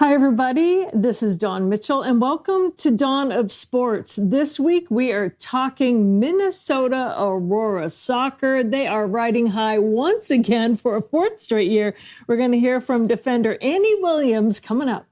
Hi, everybody. This is Dawn Mitchell, and welcome to Dawn of Sports. This week, we are talking Minnesota Aurora soccer. They are riding high once again for a fourth straight year. We're going to hear from defender Annie Williams coming up.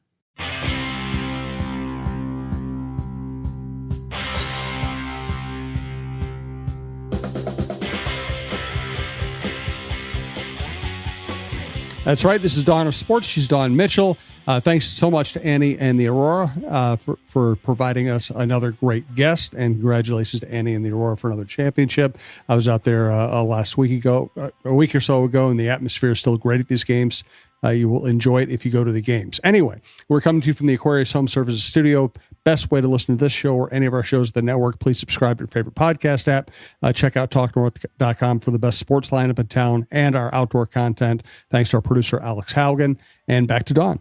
That's right. This is Dawn of Sports. She's Dawn Mitchell. Thanks so much to Annie and the Aurora for providing us another great guest, and congratulations to Annie and the Aurora for another championship. I was out there a week or so ago, and the atmosphere is still great at these games. You will enjoy it if you go to the games. Anyway, we're coming to you from the Aquarius Home Services studio. Best way to listen to this show or any of our shows at the network, please subscribe to your favorite podcast app. Check out talknorth.com for the best sports lineup in town and our outdoor content. Thanks to our producer, Alex Haugen. And back to Dawn.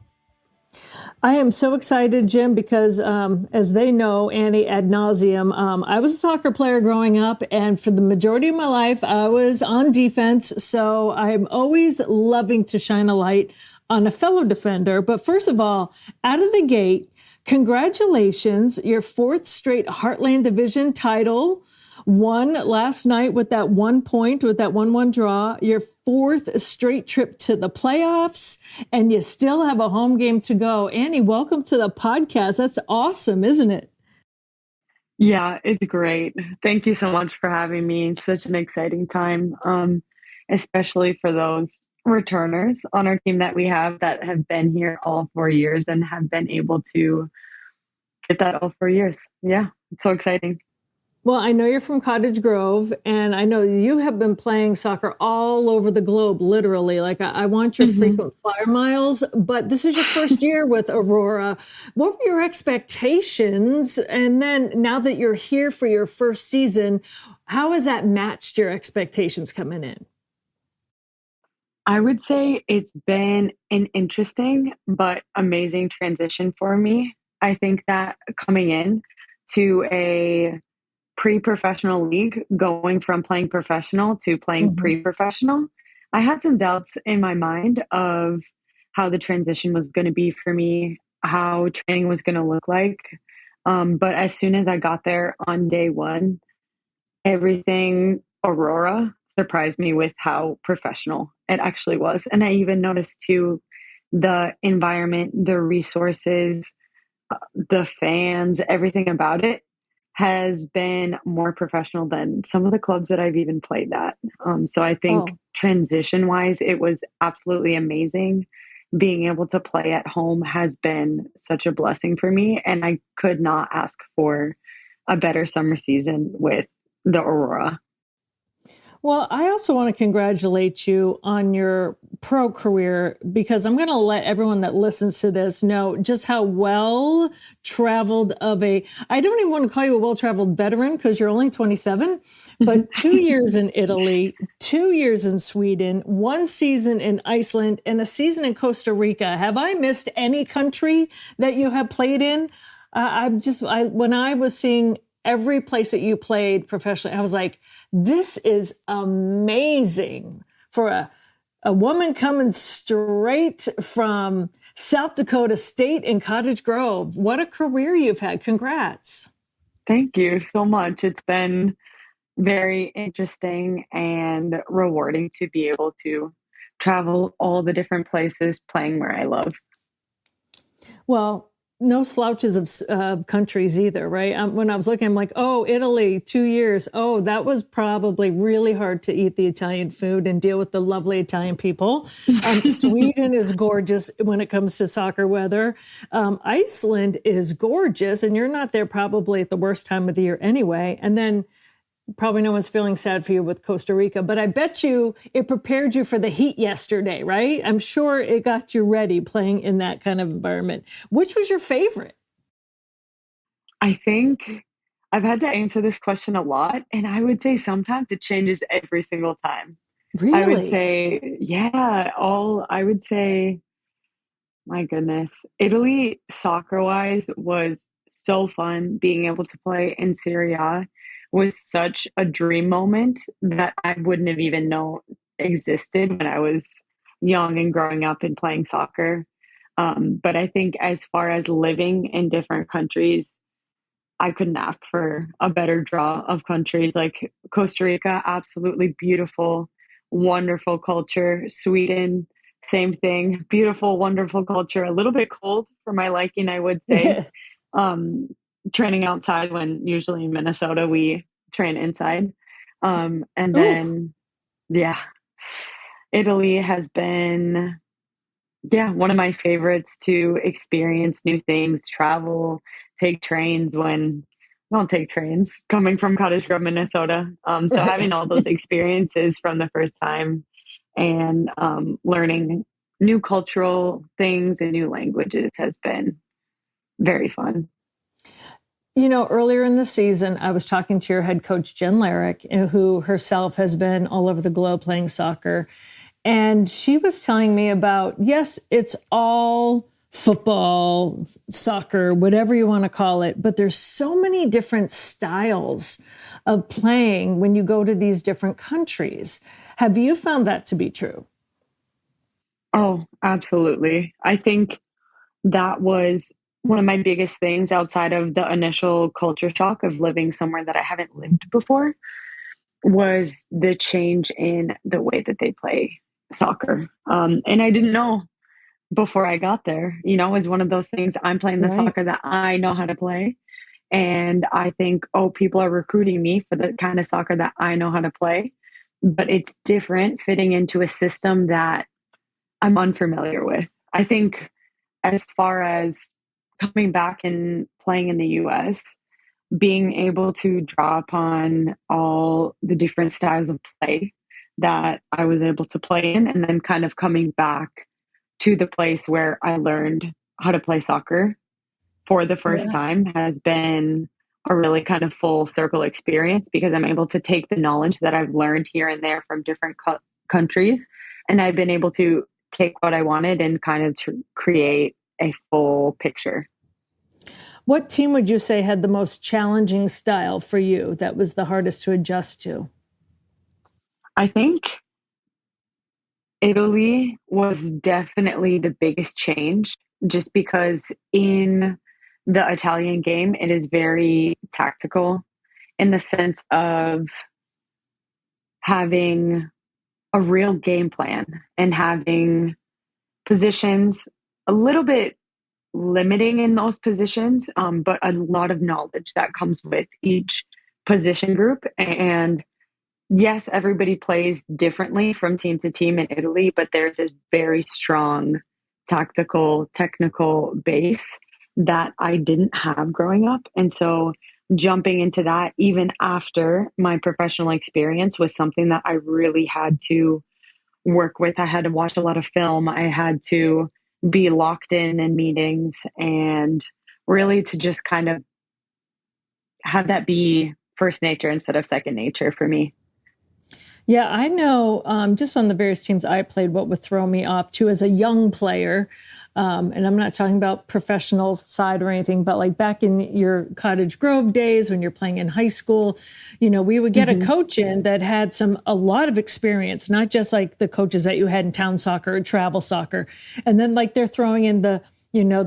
I am so excited, Jim, because as they know, Annie ad nauseum, I was a soccer player growing up, and for the majority of my life, I was on defense. So I'm always loving to shine a light on a fellow defender. But first of all, out of the gate, congratulations, your fourth straight Heartland Division title. Won last night with that 1 point, with that 1-1 draw, your fourth straight trip to the playoffs, and you still have a home game to go. Annie, welcome to the podcast. That's awesome, isn't it? Yeah, it's great. Thank you so much for having me. It's such an exciting time, especially for those returners on our team that we have that have been here all 4 years and have been able to get that all 4 years. Yeah, it's so exciting. Well, I know you're from Cottage Grove, and I know you have been playing soccer all over the globe, literally. Like, I want your frequent flyer miles, but this is your first year with Aurora. What were your expectations? And then now that you're here for your first season, how has that matched your expectations coming in? I would say it's been an interesting but amazing transition for me. I think that coming in to a pre-professional league, going from playing professional to playing pre-professional, I had some doubts in my mind of how the transition was going to be for me, how training was going to look like. But as soon as I got there on day one, everything Aurora surprised me with how professional it actually was. And I even noticed too, the environment, the resources, the fans, everything about it has been more professional than some of the clubs that I've even played at. So I think transition-wise, it was absolutely amazing. Being able to play at home has been such a blessing for me, and I could not ask for a better summer season with the Aurora. Well, I also want to congratulate you on your pro career, because I'm going to let everyone that listens to this know just how well-traveled I don't even want to call you a well-traveled veteran because you're only 27, but 2 years in Italy, 2 years in Sweden, 1 season in Iceland, and a season in Costa Rica. Have I missed any country that you have played in? When I was seeing every place that you played professionally, I was like, this is amazing for a woman coming straight from South Dakota State in Cottage Grove. What a career you've had. Congrats. Thank you so much. It's been very interesting and rewarding to be able to travel all the different places playing where I love. Well, no slouches of countries either, right? When I was looking, I'm like, oh, Italy, 2 years. Oh, that was probably really hard to eat the Italian food and deal with the lovely Italian people. Sweden is gorgeous when it comes to soccer weather. Iceland is gorgeous, and you're not there probably at the worst time of the year anyway. And then probably no one's feeling sad for you with Costa Rica, but I bet you it prepared you for the heat yesterday, right? I'm sure it got you ready playing in that kind of environment. Which was your favorite? I think I've had to answer this question a lot, and I would say sometimes it changes every single time. Really? I would say, my goodness, Italy soccer-wise was so fun. Being able to play in Serie A was such a dream moment that I wouldn't have even known existed when I was young and growing up and playing soccer. But I think as far as living in different countries, I couldn't ask for a better draw of countries. Like Costa Rica, absolutely beautiful, wonderful culture. Sweden, same thing, beautiful, wonderful culture. A little bit cold for my liking, I would say. Um, Training outside when usually in Minnesota we train inside. And Oof. then, yeah, Italy has been, yeah, one of my favorites to experience new things, travel, take trains when I don't take trains coming from Cottage Grove, Minnesota. So having all those experiences from the first time and learning new cultural things and new languages has been very fun. You know, earlier in the season, I was talking to your head coach, Jen Larrick, who herself has been all over the globe playing soccer. And she was telling me about, yes, it's all football, soccer, whatever you want to call it, but there's so many different styles of playing when you go to these different countries. Have you found that to be true? Oh, absolutely. I think that was one of my biggest things outside of the initial culture shock of living somewhere that I haven't lived before was the change in the way that they play soccer. And I didn't know before I got there, it was one of those things. I'm playing the Right. soccer that I know how to play. And I think, oh, people are recruiting me for the kind of soccer that I know how to play. But it's different fitting into a system that I'm unfamiliar with. I think as far as coming back and playing in the US, being able to draw upon all the different styles of play that I was able to play in, and then kind of coming back to the place where I learned how to play soccer for the first Yeah. time has been a really kind of full circle experience because I'm able to take the knowledge that I've learned here and there from different countries, and I've been able to take what I wanted and kind of create a full picture. What team would you say had the most challenging style for you that was the hardest to adjust to? I think Italy was definitely the biggest change just because in the Italian game, it is very tactical in the sense of having a real game plan and having positions a little bit limiting in those positions, but a lot of knowledge that comes with each position group. And yes, everybody plays differently from team to team in Italy, but there's this very strong tactical, technical base that I didn't have growing up. And so jumping into that, even after my professional experience, was something that I really had to work with. I had to watch a lot of film. I had to be locked in meetings and really to just kind of have that be first nature instead of second nature for me. Yeah, I know just on the various teams I played, what would throw me off too as a young player. And I'm not talking about professional side or anything, but like back in your Cottage Grove days when you're playing in high school, we would get a Mm-hmm. coach in that had a lot of experience, not just like the coaches that you had in town soccer or travel soccer. And then like they're throwing in the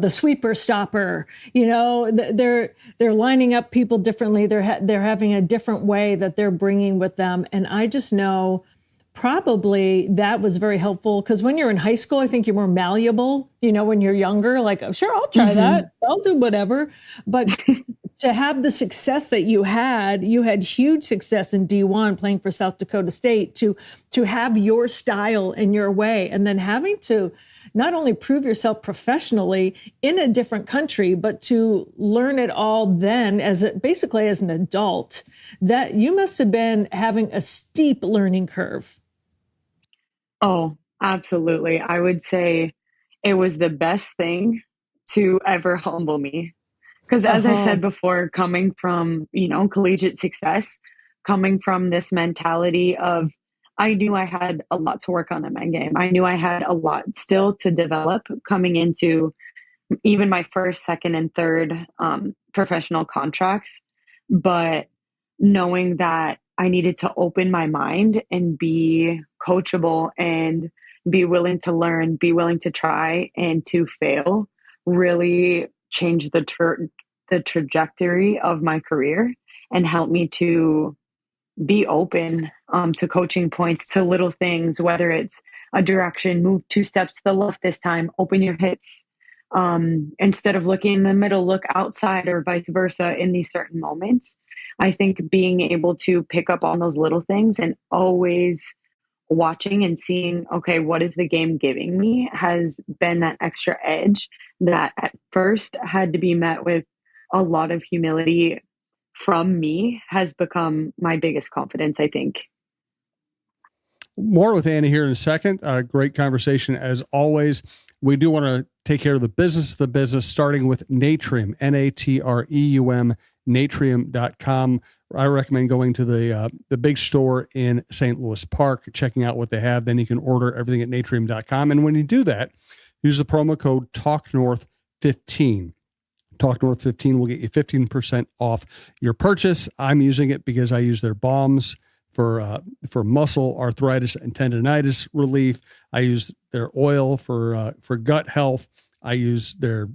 sweeper stopper, they're lining up people differently. They're having a different way that they're bringing with them. And I just know probably that was very helpful because when you're in high school, I think you're more malleable, when you're younger, like, oh, sure, I'll try Mm-hmm. that. I'll do whatever. But to have the success that you had huge success in D1 playing for South Dakota State to have your style and your way, and then having to not only prove yourself professionally in a different country, but to learn it all then basically as an adult, that you must have been having a steep learning curve. Oh, absolutely. I would say it was the best thing to ever humble me. Because as I Uh-huh. said before, coming from, collegiate success, coming from this mentality of I knew I had a lot to work on in my game. I knew I had a lot still to develop coming into even my first, second, and third professional contracts. But knowing that I needed to open my mind and be coachable and be willing to learn, be willing to try and to fail really changed the trajectory of my career and helped me to be open to coaching points, to little things, whether it's a direction, move 2 steps to the left this time, open your hips. Instead of looking in the middle, look outside, or vice versa in these certain moments. I think being able to pick up on those little things and always watching and seeing, okay, what is the game giving me, has been that extra edge that at first had to be met with a lot of humility from me, has become my biggest confidence, I think. More with Annie here in a second. Great conversation as always. We do want to take care of the business, starting with Natreum, Natreum, Natreum.com. I recommend going to the big store in St. Louis Park, checking out what they have. Then you can order everything at Natreum.com. And when you do that, use the promo code TalkNorth15. TalkNorth15 will get you 15% off your purchase. I'm using it because I use their balms for muscle arthritis and tendonitis relief. I use their oil for gut health. I use their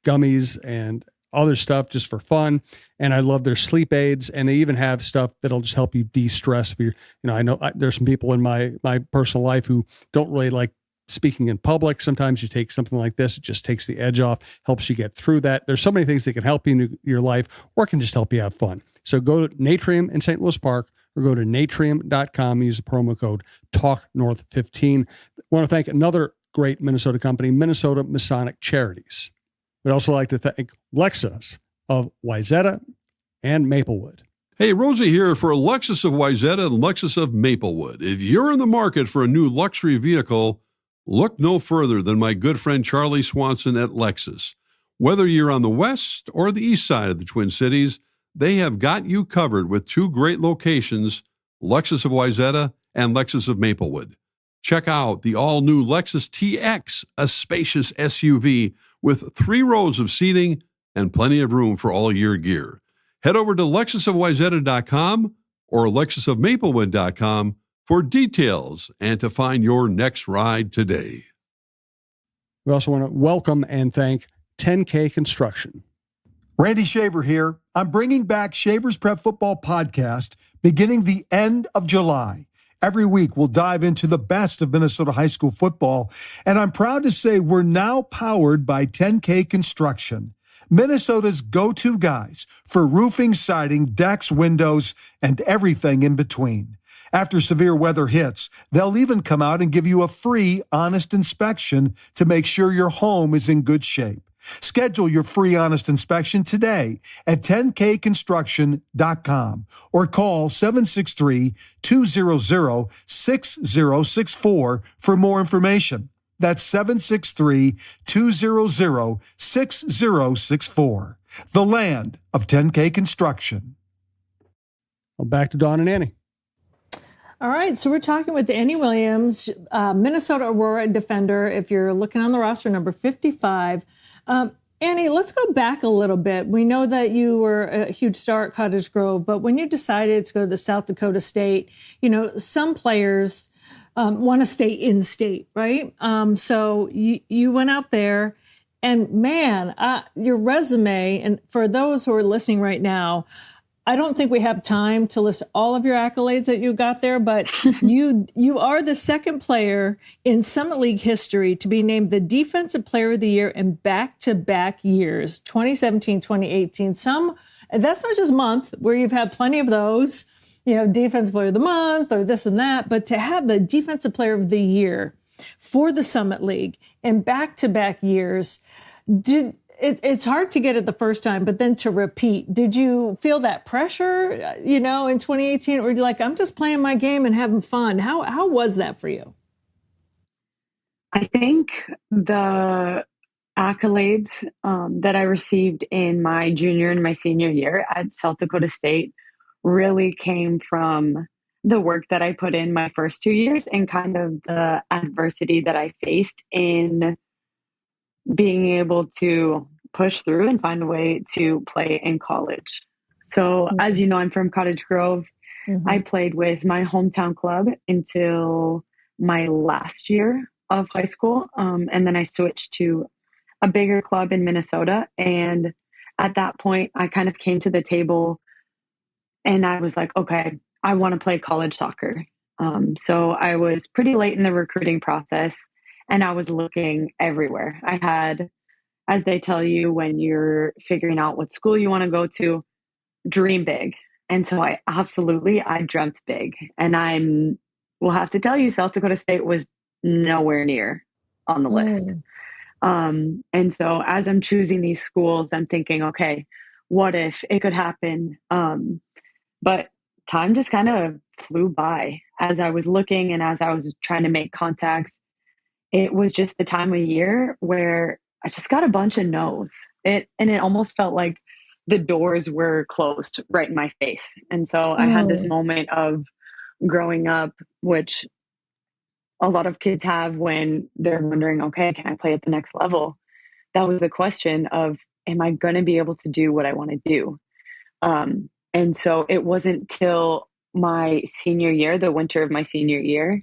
gummies and other stuff just for fun. And I love their sleep aids. And they even have stuff that'll just help you de-stress. If you're, I know there's some people in my personal life who don't really like speaking in public. Sometimes you take something like this, it just takes the edge off, helps you get through that. There's so many things that can help you in your life, or can just help you have fun. So go to Natreum in St. Louis Park, or go to Natreum.com, use the promo code TalkNorth15. I want to thank another great Minnesota company, Minnesota Masonic Charities. We'd also like to thank Lexus of Wayzata and Maplewood. Hey, Rosie here for Lexus of Wayzata and Lexus of Maplewood. If you're in the market for a new luxury vehicle, look no further than my good friend Charlie Swanson at Lexus. Whether you're on the west or the east side of the Twin Cities, they have got you covered with 2 great locations, Lexus of Wayzata and Lexus of Maplewood. Check out the all-new Lexus TX, a spacious SUV with 3 rows of seating and plenty of room for all your gear. Head over to LexusofWayzata.com or LexusofMaplewood.com for details and to find your next ride today. We also want to welcome and thank 10K Construction. Randy Shaver here. I'm bringing back Shaver's Prep Football Podcast beginning the end of July. Every week, we'll dive into the best of Minnesota high school football, and I'm proud to say we're now powered by 10K Construction, Minnesota's go-to guys for roofing, siding, decks, windows, and everything in between. After severe weather hits, they'll even come out and give you a free, honest inspection to make sure your home is in good shape. Schedule your free honest inspection today at 10kconstruction.com or call 763-200-6064 for more information. That's 763-200-6064. The land of 10K Construction. Well, back to Dawn and Annie. All right, so we're talking with Annie Williams, Minnesota Aurora defender, if you're looking on the roster, number 55. Annie, let's go back a little bit. We know that you were a huge star at Cottage Grove, but when you decided to go to the South Dakota State, some players want to stay in state, right? So you went out there, and man, your resume, and for those who are listening right now, I don't think we have time to list all of your accolades that you got there, but you are the second player in Summit League history to be named the Defensive Player of the Year in back-to-back years, 2017, 2018. That's not just month, where you've had plenty of those, Defensive Player of the Month or this and that, but to have the Defensive Player of the Year for the Summit League in back-to-back years, it's hard to get it the first time, but then to repeat. Did you feel that pressure, in 2018, or you're like, I'm just playing my game and having fun? How was that for you? I think the accolades that I received in my junior and my senior year at South Dakota State really came from the work that I put in my first 2 years and kind of the adversity that I faced in being able to push through and find a way to play in college. So as you know, I'm from Cottage Grove. I played with my hometown club until my last year of high school. And then I switched to a bigger club in Minnesota. And at that point, I kind of came to the table and I was like, okay, I want to play college soccer. So I was pretty late in the recruiting process and I was looking everywhere. I had, as they tell you when you're figuring out what school you want to go to, dream big. And so I dreamt big. And will have to tell you, South Dakota State was nowhere near on the list. And so as I'm choosing these schools, I'm thinking, okay, what if it could happen? But time just kind of flew by as I was looking and as I was trying to make contacts. It was just the time of year where I just got a bunch of no's. And it almost felt like the doors were closed right in my face. And so I had this moment of growing up, which a lot of kids have when they're wondering, okay, can I play at the next level? That was the question of, am I going to be able to do what I want to do? And so it wasn't till my senior year, the winter of my senior year,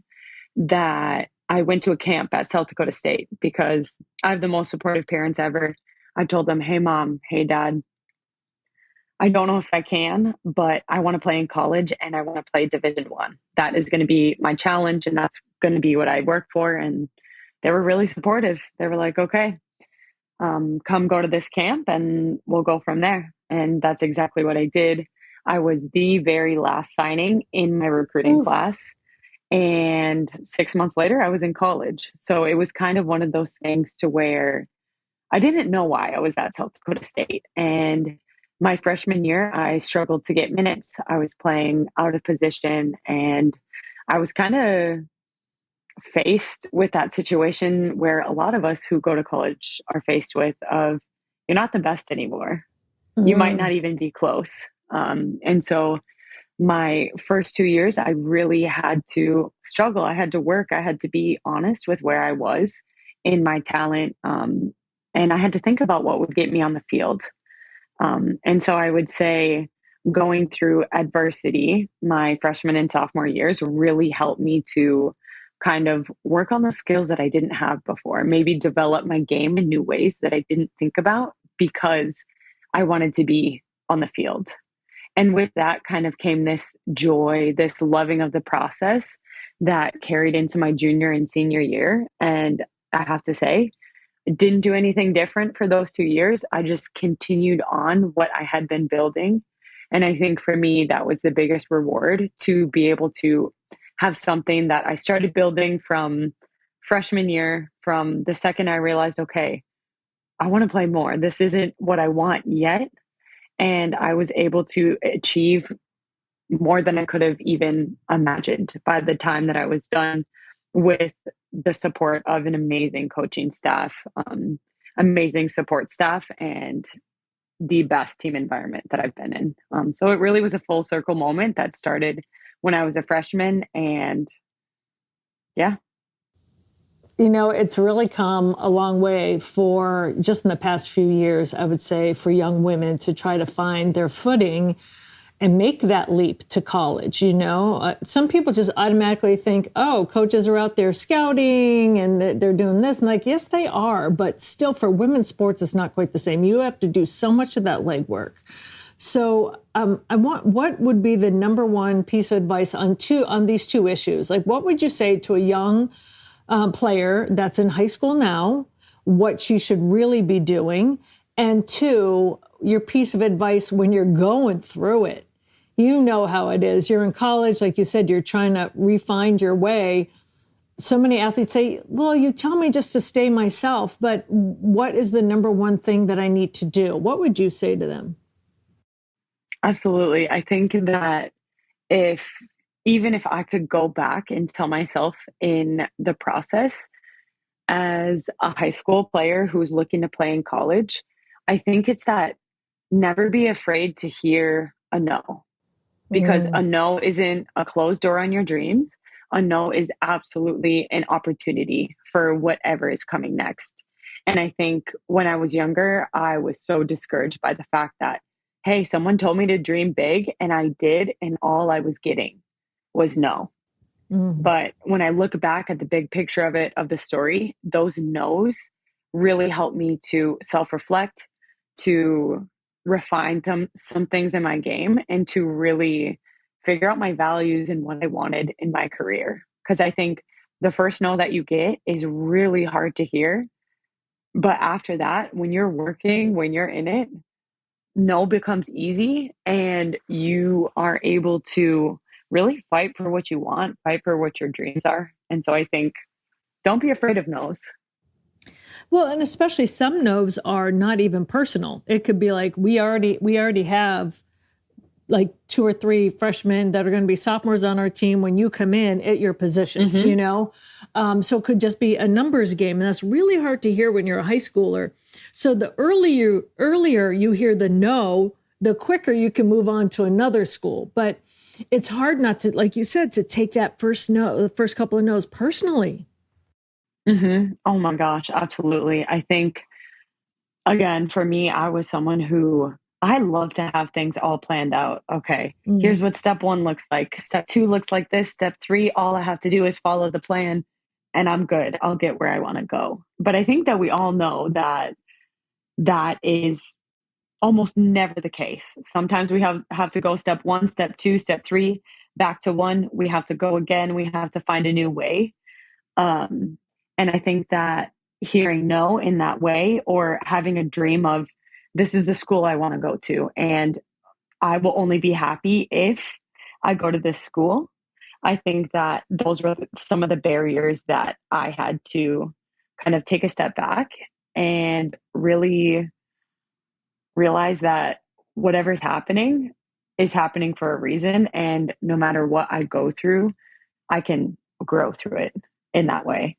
that I went to a camp at South Dakota State because I have the most supportive parents ever. I told them, hey, mom, hey, dad, I don't know if I can, but I want to play in college and I want to play Division I. That is going to be my challenge and that's going to be what I work for. And they were really supportive. They were like, okay, come go to this camp and we'll go from there. And that's exactly what I did. I was the very last signing in my recruiting class. And 6 months later, I was in college. So it was kind of one of those things to where I didn't know why I was at South Dakota State. And my freshman year, I struggled to get minutes. I was playing out of position and I was kind of faced with that situation where a lot of us who go to college are faced with of, you're not the best anymore. You might not even be close. And so my first 2 years, I really had to struggle. I had to work. I had to be honest with where I was in my talent. And I had to think about what would get me on the field. And so I would say going through adversity, my freshman and sophomore years really helped me to kind of work on the skills that I didn't have before, maybe develop my game in new ways that I didn't think about because I wanted to be on the field. And with that kind of came this joy, this loving of the process that carried into my junior and senior year. And I have to say, I didn't do anything different for those 2 years. I just continued on what I had been building. And I think for me, that was the biggest reward to be able to have something that I started building from freshman year, from the second I realized, okay, I want to play more. This isn't what I want yet. And I was able to achieve more than I could have even imagined by the time that I was done with the support of an amazing coaching staff, amazing support staff, and the best team environment that I've been in. So it really was a full circle moment that started when I was a freshman. And yeah. You know, it's really come a long way for just in the past few years, I would say, for young women to try to find their footing and make that leap to college. You know, some people just automatically think, oh, coaches are out there scouting and they're doing this. And like, yes, they are. But still, for women's sports, it's not quite the same. You have to do so much of that legwork. So what would be the number one piece of advice on these two issues? Like, what would you say to a young player that's in high school now, what she should really be doing? And two, your piece of advice when you're going through it. You know how it is. You're in college, like you said, you're trying to refine your way. So many athletes say, well, you tell me just to stay myself, but what is the number one thing that I need to do? What would you say to them? Absolutely. I think that even if I could go back and tell myself in the process as a high school player who's looking to play in college, I think it's that never be afraid to hear a no, because a no isn't a closed door on your dreams. A no is absolutely an opportunity for whatever is coming next. And I think when I was younger, I was so discouraged by the fact that, hey, someone told me to dream big and I did, and all I was getting was no. But when I look back at the big picture of it, of the story, those no's really helped me to self-reflect, to refine some things in my game, and to really figure out my values and what I wanted in my career. Because I think the first no that you get is really hard to hear. But after that, when you're working, when you're in it, no becomes easy and you are able to really fight for what you want, fight for what your dreams are. And so I think don't be afraid of no's. Well, and especially some no's are not even personal. It could be like we already have like 2 or 3 freshmen that are going to be sophomores on our team when you come in at your position, so it could just be a numbers game. And that's really hard to hear when you're a high schooler. So the earlier you hear the no, the quicker you can move on to another school. But it's hard not to, like you said, to take that first no, the first couple of no's personally. Oh my gosh, absolutely. I think, again, for me, I was someone who I love to have things all planned out. Okay, here's what step 1 looks like. Step 2 looks like this. Step 3, all I have to do is follow the plan and I'm good. I'll get where I want to go. But I think that we all know that that is almost never the case. Sometimes we have to go step 1, step 2, step 3, back to 1. We have to go again. We have to find a new way. And I think that hearing no in that way, or having a dream of this is the school I want to go to, and I will only be happy if I go to this school. I think that those were some of the barriers that I had to kind of take a step back and really realize that whatever's happening is happening for a reason. And no matter what I go through, I can grow through it in that way.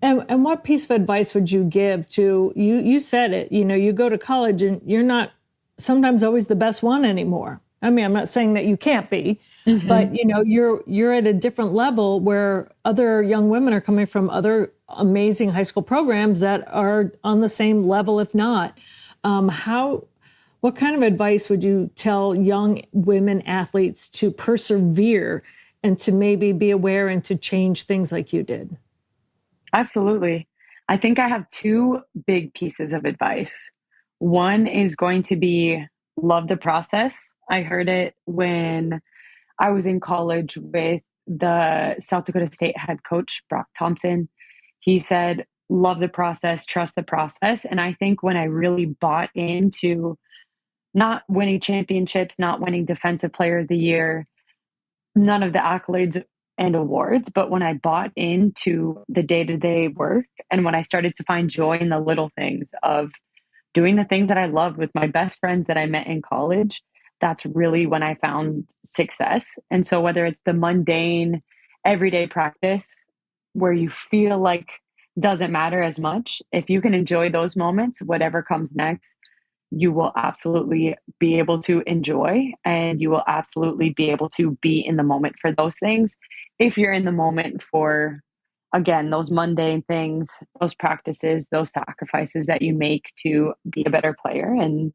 And what piece of advice would you give to you? You said it, you go to college and you're not sometimes always the best one anymore. I mean, I'm not saying that you can't be, but you're at a different level where other young women are coming from other amazing high school programs that are on the same level, if not. What kind of advice would you tell young women athletes to persevere and to maybe be aware and to change things like you did? Absolutely. I think I have 2 big pieces of advice. One is going to be love the process. I heard it when I was in college with the South Dakota State head coach, Brock Thompson. He said, love the process, trust the process. And I think when I really bought into not winning championships, not winning Defensive Player of the Year, none of the accolades and awards, but when I bought into the day-to-day work and when I started to find joy in the little things of doing the things that I loved with my best friends that I met in college, that's really when I found success. And so whether it's the mundane, everyday practice where you feel like doesn't matter as much, if you can enjoy those moments, whatever comes next, you will absolutely be able to enjoy, and you will absolutely be able to be in the moment for those things. If you're in the moment for, again, those mundane things, those practices, those sacrifices that you make to be a better player and,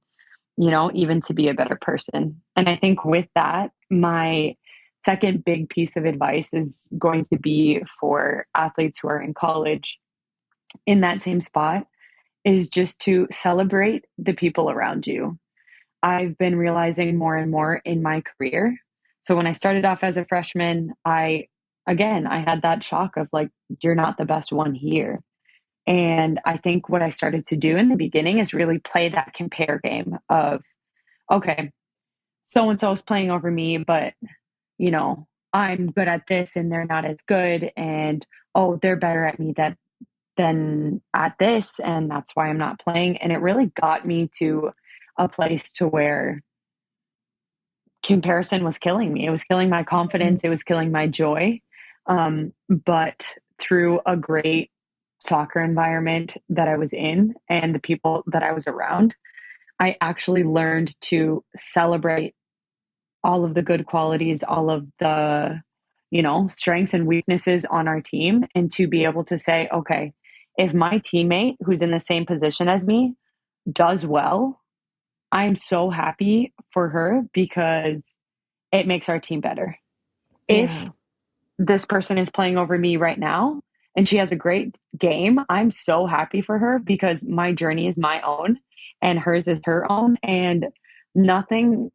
even to be a better person. And I think with that, my second big piece of advice is going to be for athletes who are in college in that same spot, is just to celebrate the people around you. I've been realizing more and more in my career. So when I started off as a freshman, I had that shock of like, you're not the best one here. And I think what I started to do in the beginning is really play that compare game of, okay, so-and-so is playing over me, but I'm good at this and they're not as good. And, oh, they're better at me than at this, and that's why I'm not playing. And it really got me to a place to where comparison was killing me. It was killing my confidence. It was killing my joy. But through a great soccer environment that I was in and the people that I was around, I actually learned to celebrate all of the good qualities, all of the, strengths and weaknesses on our team, and to be able to say, okay, if my teammate who's in the same position as me does well, I'm so happy for her because it makes our team better. Yeah. If this person is playing over me right now and she has a great game, I'm so happy for her because my journey is my own and hers is her own. And nothing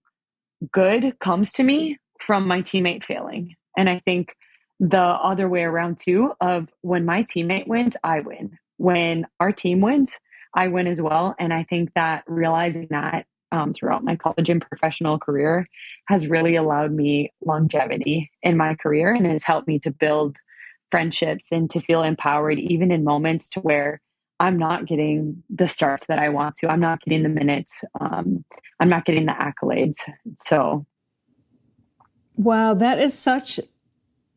good comes to me from my teammate failing. And I think the other way around too, of when my teammate wins, I win. When our team wins, I win as well. And I think that realizing that throughout my college and professional career has really allowed me longevity in my career and has helped me to build friendships and to feel empowered even in moments to where I'm not getting the starts that I want to. I'm not getting the minutes. I'm not getting the accolades. So, Wow, that is such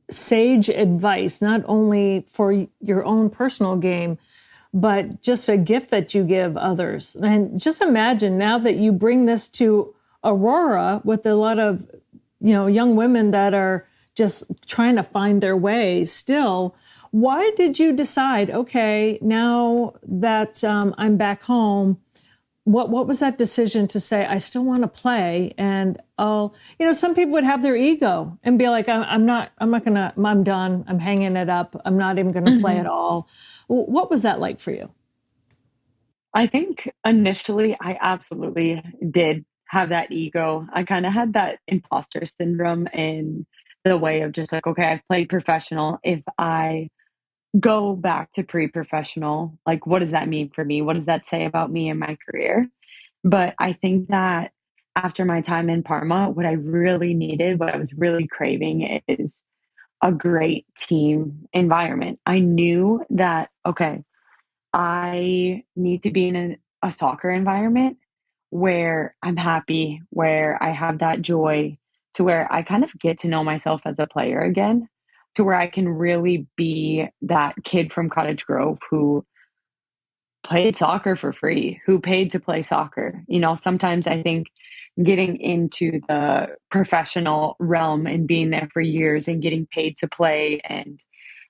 sage advice, not only for your own personal game, but just a gift that you give others. And just imagine now that you bring this to Aurora with a lot of, young women that are just trying to find their way still. Why did you decide, okay, now that I'm back home, what was that decision to say, I still want to play and some people would have their ego and be like, I'm done. I'm hanging it up. I'm not even going to play at all. What was that like for you? I think initially I absolutely did have that ego. I kind of had that imposter syndrome in the way of just like, okay, I've played professional. If I go back to pre-professional, like what does that mean for me? What does that say about me and my career? But I think that after my time in Parma, what I really needed, what I was really craving is a great team environment. I knew that, okay, I need to be in a soccer environment where I'm happy, where I have that joy, to where I kind of get to know myself as a player again, to where I can really be that kid from Cottage Grove who played soccer for free, who paid to play soccer. Sometimes I think getting into the professional realm and being there for years and getting paid to play and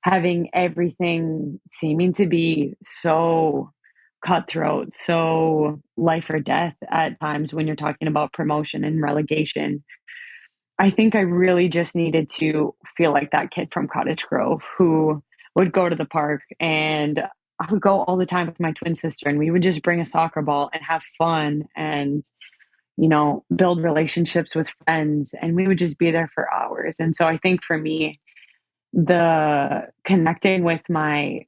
having everything seeming to be so cutthroat, so life or death at times when you're talking about promotion and relegation. I think I really just needed to feel like that kid from Cottage Grove who would go to the park, and I would go all the time with my twin sister and we would just bring a soccer ball and have fun and, build relationships with friends, and we would just be there for hours. And so I think for me, the connecting with my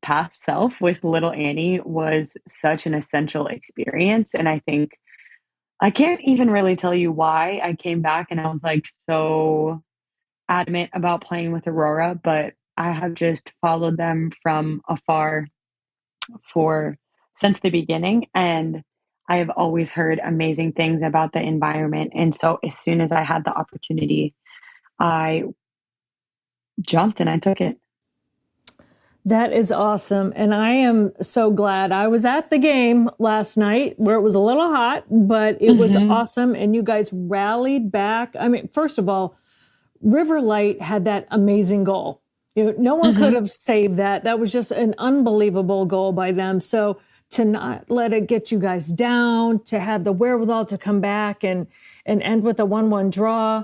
past self with little Annie was such an essential experience. And I think I can't even really tell you why I came back and I was like so adamant about playing with Aurora, but I have just followed them from afar for since the beginning. And I have always heard amazing things about the environment. And so as soon as I had the opportunity, I jumped and I took it. That is awesome. And I am so glad. I was at the game last night where it was a little hot, but it was awesome. And you guys rallied back. I mean, first of all, River Light had that amazing goal. No one could have saved that. That was just an unbelievable goal by them. So to not let it get you guys down, to have the wherewithal to come back and end with a 1-1 draw.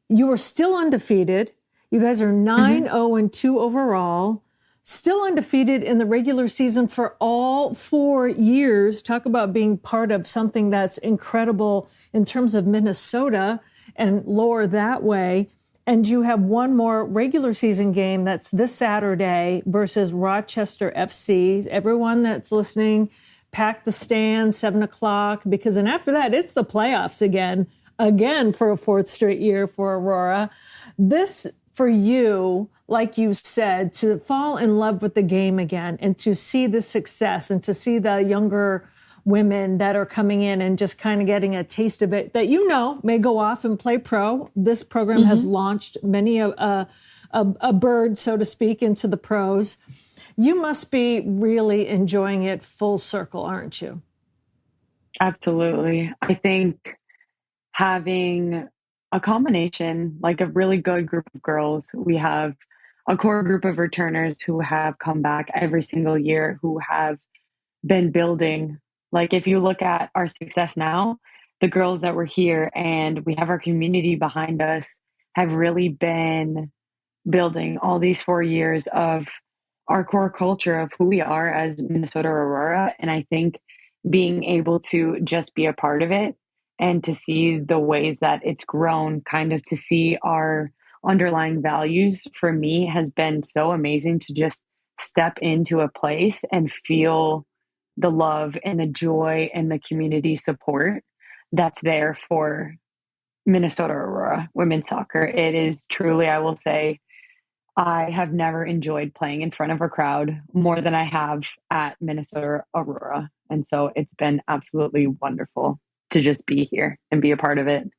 You were still undefeated. You guys are 9-0-2 overall, still undefeated in the regular season for all 4 years. Talk about being part of something that's incredible in terms of Minnesota and lore that way. And you have one more regular season game that's this Saturday versus Rochester FC. Everyone that's listening, pack the stand, 7:00, because then after that, it's the playoffs again for a 4th straight year for Aurora. This, for you, like you said, to fall in love with the game again and to see the success and to see the younger women that are coming in and just kind of getting a taste of it that may go off and play pro. This program has launched many a bird, so to speak, into the pros. You must be really enjoying it full circle, aren't you? Absolutely. I think having a combination, like a really good group of girls. We have a core group of returners who have come back every single year, who have been building. Like if you look at our success now, the girls that were here and we have our community behind us have really been building all these 4 years of our core culture of who we are as Minnesota Aurora. And I think being able to just be a part of it and to see the ways that it's grown, kind of to see our underlying values for me has been so amazing to just step into a place and feel the love and the joy and the community support that's there for Minnesota Aurora women's soccer. It is truly, I will say, I have never enjoyed playing in front of a crowd more than I have at Minnesota Aurora. And so it's been absolutely wonderful to just be here and be a part of it.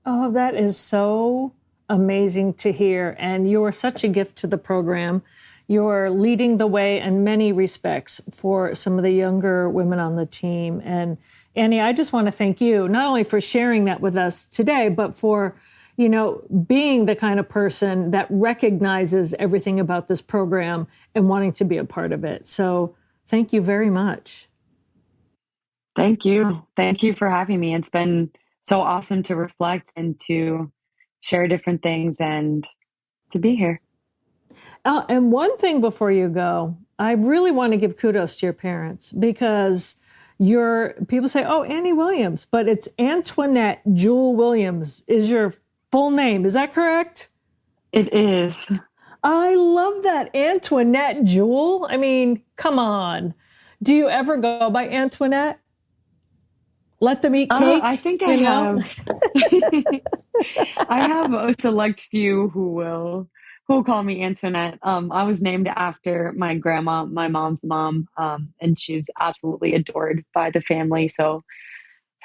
Oh, that is so amazing to hear. And you are such a gift to the program. You're leading the way in many respects for some of the younger women on the team. And Annie, I just want to thank you, not only for sharing that with us today, but for, you know, being the kind of person that recognizes everything about this program and wanting to be a part of it. So thank you very much. Thank you. Thank you for having me. It's been so awesome to reflect and to share different things and to be here. And one thing before you go, I really want to give kudos to your parents because people say, oh, Annie Williams, but it's Antoinette Jewel Williams is your full name. Is that correct? It is. I love that. Antoinette Jewel. I mean, come on. Do you ever go by Antoinette? Let them eat cake? I think I have. I have a select few who call me Antoinette. I was named after my grandma, my mom's mom, and she's absolutely adored by the family. So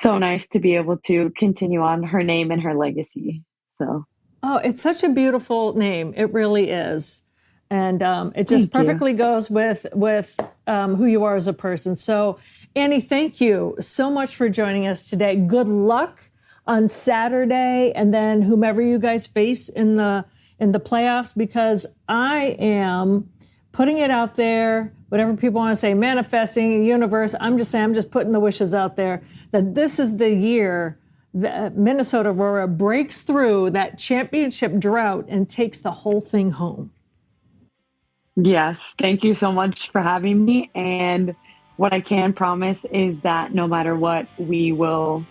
nice to be able to continue on her name and her legacy. So, oh, it's such a beautiful name. It really is. And it just perfectly goes with who you are as a person. So, Annie, thank you so much for joining us today. Good luck on Saturday, and then whomever you guys face in the playoffs, because I am putting it out there, whatever people want to say, manifesting, universe. I'm just putting the wishes out there that this is the year that Minnesota Aurora breaks through that championship drought and takes the whole thing home. Yes, thank you so much for having me. And what I can promise is that no matter what, we will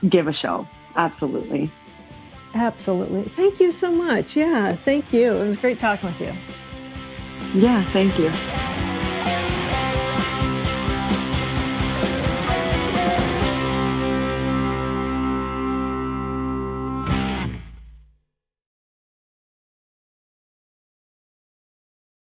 give a show. Absolutely. Absolutely. Thank you so much. Yeah, thank you. It was great talking with you. Yeah, thank you.